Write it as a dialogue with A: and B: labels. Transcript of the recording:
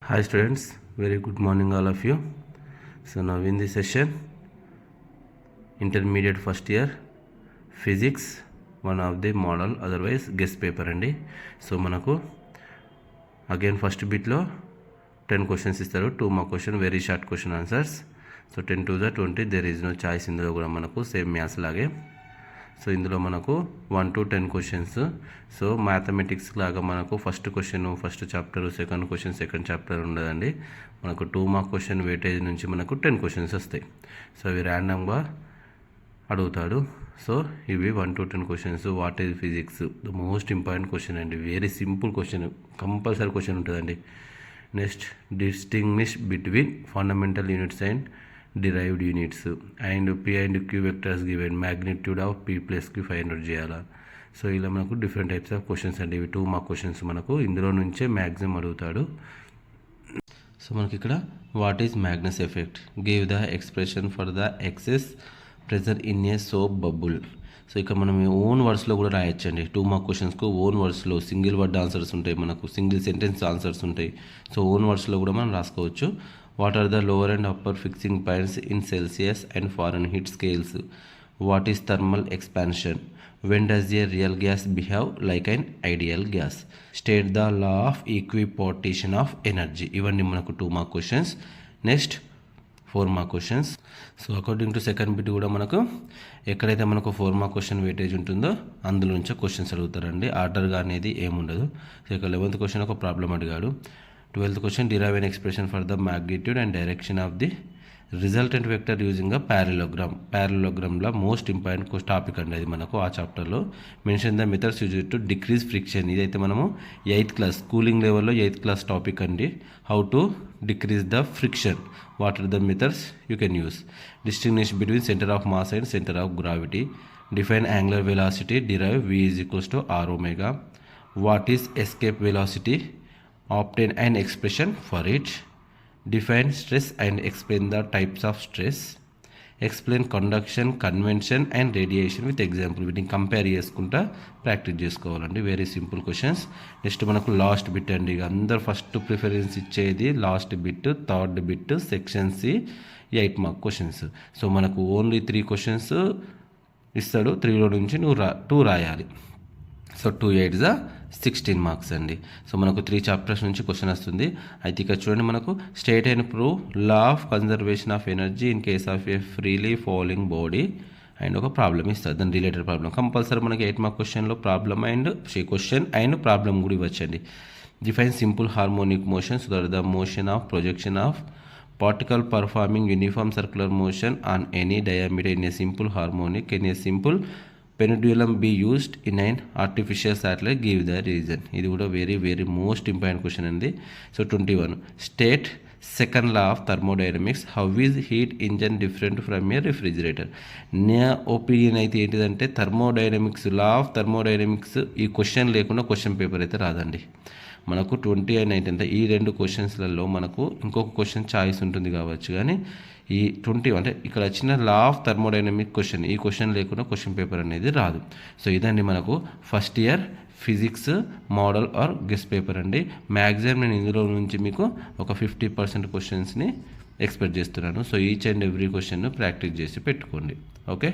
A: Hi students, very good morning all of you. So now in this session, intermediate first year physics, one of the model otherwise guest paper andi. So manaku again first bit lo 10 questions istaru, 2 mark question, very short question answers. So 10 to the 20, there is no choice indulo kuda manaku same maths lage. So ఇందులో మనకు 1 to 10 questions. So mathematics లాగా మనకు first question first chapter, second question second chapter ఉండదండి. మనకు 2 mark question weightage నుంచి మనకు 10 questions వస్తాయి. So అవి ర్యాండమ్గా అడుగుతాడు. సో ఇవి 1 to 10 questions. What is physics, the most important question అండి. Very simple question, compulsory question ఉంటుందండి. Next, distinguish between fundamental units and derived units, and p and q vectors given, magnitude of p plus q 500 చేయాలా. So ఇలా మనకు different types of questions అండి. ఇవి 2 mark questions మనకు ఇందులో నుంచే maximum అడుగుతాడు. సో మనకి ఇక్కడ what is Magnus effect, give the expression for the excess pressure in a soap bubble. So ఇక్కడ మనం ఓన్ వర్డ్స్లో కూడా రాయొచ్చండి. 2 మార్క్ క్వశ్చన్స్కు ఓన్ వర్డ్స్లో సింగిల్ వర్డ్ ఆన్సర్స్ ఉంటాయి, మనకు సింగిల్ సెంటెన్స్ ఆన్సర్స్ ఉంటాయి. సో ఓన్ వర్డ్స్లో కూడా మనం రాసుకోవచ్చు. What are the lower and upper fixing points in Celsius and Fahrenheit scales? What is thermal expansion? When does a real gas behave like an ideal gas? State the law of equipartition of energy. ఇవన్నీ మనకు 2 mark questions. Next 4 mark questions. So according to second bit కూడా మనకు ఎక్కడైతే మనకు 4 mark question weightage ఉంటుందో అందులో నుంచే questions అడుగుతారండి. ఆర్డర్గా అనేది ఏముండదు. సో ఇక 11th క్వశ్చన్ ఒక ప్రాబ్లం అడిగాడు. 12th question, derive an expression for the magnitude and direction of the resultant vector using a parallelogram. Parallelogram most important topic అండి అది మనకు ఆ చాప్టర్లో. Mention the methods use to decrease friction. ఇదైతే మనము 8th class schooling లెవెల్లో 8th class topic అండి. How to decrease the friction, what are the methods you can use. Distinguish between centre of mass and centre of gravity. Define angular velocity, derive v is equals to r omega. What is escape velocity, obtain an expression for it. Define stress and explain the types of stress. Explain conduction, convention and radiation with example. వీటిని compare చేసుకుంటా practice చేసుకోవాలండి. Very simple questions. Next మనకు last bit అండి. అందరు first preference ఇచ్చేది last bit, third bit, section C, 8 mark questions. So మనకు only 3 questions ఇస్తాడు. 3లో నుంచి నువ్వు 2 రాయాలి. సో 2 8 16 మార్క్స్ అండి. సో మనకు 3 చాప్టర్స్ నుంచి క్వశ్చన్ వస్తుంది. అయితే ఇక్కడ చూడండి, మనకు state and prove law of conservation of energy in case of a freely falling body and ఒక ప్రాబ్లమ్ ఇస్తుంది, దాని రిలేటెడ్ ప్రాబ్లమ్. కంపల్సరీ మనకి 8 మార్క్ క్వశ్చన్లో problem and question and problem కూడా ఇవ్వచ్చండి. Define simple harmonic motion, so that the motion of projection of particle performing uniform circular motion on any diameter in a simple harmonic in a simple pendulum be used in an artificial satellite, give the reason. ఇది కూడా very very most important question అండి. So 21, state second law of thermodynamics, how is heat engine different from a refrigerator. నా opinion అయితే ఏంటిదంటే thermodynamics, law of thermodynamics ఈ question లేకుండా question paper అయితే రాదండి. మనకు 20 and 19 ఈ 2 క్వశ్చన్స్లలో మనకు ఇంకొక క్వశ్చన్ ఛాయిస్ ఉంటుంది కావచ్చు, కానీ ఈ 20 అంటే ఇక్కడ వచ్చిన లా ఆఫ్ థర్మోడైనమిక్ క్వశ్చన్, ఈ క్వశ్చన్ లేకుండా క్వశ్చన్ పేపర్ అనేది రాదు. సో ఇదండి మనకు first year physics model or guess paper అండి. మ్యాక్సిమం నేను ఇందులో నుంచి మీకు ఒక 50% క్వశ్చన్స్ని ఎక్స్పెక్ట్ చేస్తున్నాను. So each and every question practice చేసి పెట్టుకోండి. ఓకే.